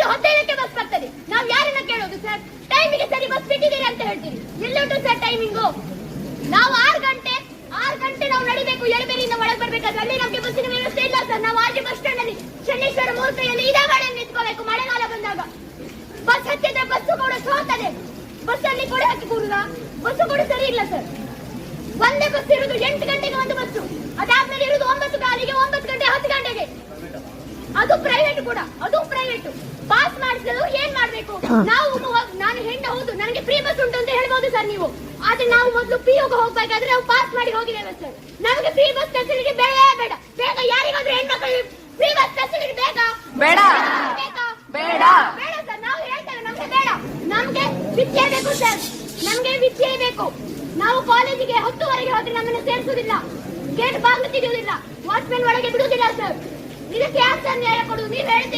10:15ಕ್ಕೆ bus ಬರ್ತದೆ. ನಾವು ಯಾರನ್ನ ಕೇಳೋದು ಸರ್? ಟೈಮಿಗೆ ಸರಿ ಬಸ್ ಬಿಟ್ಟಿದ್ದೀರಿ ಅಂತ ಹೇಳ್ತೀರಿ. ಎಲ್ಲುಂಟು ಸರ್ ಟೈಮಿಂಗು? ನಾವು 6 ಗಂಟೆ ನಾವು ನಡಿಬೇಕು. ಎಳಬೇರಿಯಿಂದ ಒಳಗೆ ಬರ್ಬೇಕಾದ್ರೆ ಅಲ್ಲಿ ನಮ್ಗೆ ಬಸ್ಸಿನ ವ್ಯವಸ್ಥೆ ಇಲ್ಲ ಸರ್. ನಾವು ಆಜಿ ಬಸ್ ಸ್ಟ್ಯಾಂಡ್ ಅಲ್ಲಿ ಶನೇಶ್ವರ ಮೂರ್ತಿಯಲ್ಲಿ ಇದೇ ಗಾಡಿ ನಿಂತ್ಕೋಬೇಕು. ಮಳೆಗಾಲ ಬಂದಾಗ ಬಸ್ ಹತ್ತಿದ್ರೆ ಬಸ್ಸು ಕೂಡ ಸೋತದೆ. ಬಸ್ ಅಲ್ಲಿ ಕೊಡೆ ಹಾಕಿ ಕೂಡುದ? ಬಸ್ಸು ಕೂಡ ಸರಿ ಇಲ್ಲ ಸರ್. ಒಂದೇ ಬಸ್ ಇರುವುದು 8 ಗಂಟೆಗೆ ಒಂದು ಬಸ್ಸು, ಅದಾದ್ಮೇಲೆ ಇರುವುದು 9 ಕಾಲಿಗೆ, 9 ಗಂಟೆ 10 ಗಂಟೆಗೆ. ಅದು ಪ್ರೈವೇಟ್ ಕೂಡ, ಅದು ಪ್ರೈವೇಟ್. ಪಾಸ್ ಮಾಡಿಸಲು ಏನ್ ಮಾಡ್ಬೇಕು ನಾವು? ನಾನು ಹೆಣ್ಣು ಹೌದು, ನನಗೆ ಫ್ರೀ ಬಸ್ ಉಂಟು ಅಂತ ಹೇಳ್ಬೋದು ಸರ್ ನೀವು. ಆದ್ರೆ ನಾವು ಮೊದಲು ಪಿಯುಗೆ ಹೋಗ್ಬೇಕಾದ್ರೆ ನಾವು ಪಾಸ್ ಮಾಡಿ ಹೋಗಿದ್ದೇವೆ ಸರ್. ನಮಗೆ ಫ್ರೀ ಬಸ್ ಫೆಸಿಲಿಟಿ ಬೇಡ ಬೇಡ. ಬೇಗ ಯಾರಿಗಾದ್ರೂ ಹೆಣ್ಮಕ್ಳಿಗೆ ಫ್ರೀ ಬಸ್ ಫೆಸಿಲಿಟಿ ಬೇಕಾ? ಬೇಡ ಬೇಡ ಬೇಡ ಸರ್. ನಾವು ಹೇಳ್ತೇವೆ ನಮ್ಗೆ ಬೇಡ. ನಮ್ಗೆ ವಿದ್ಯೆ ಬೇಕು ಸರ್, ನಮ್ಗೆ ವಿದ್ಯೆ ಬೇಕು. ನಾವು ಕಾಲೇಜಿಗೆ 10:00ವರೆಗೆ ಹೋದ್ರೆ ನಮ್ಮನ್ನು ಸೇರಿಸುವುದಿಲ್ಲ, ಗೇಟ್ ಬಾಗಿಲು ತೆಗೆಯುವುದಿಲ್ಲ, ವಾಚ್ಮೆನ್ ಒಳಗೆ ಬಿಡುವುದಿಲ್ಲ ಸರ್. ಇದಕ್ಕೆ ಯಾಕೆ ಸರ್ ನ್ಯಾಯ ಕೊಡುವುದು? ನೀವು ಹೇಳ್ತೀರಿ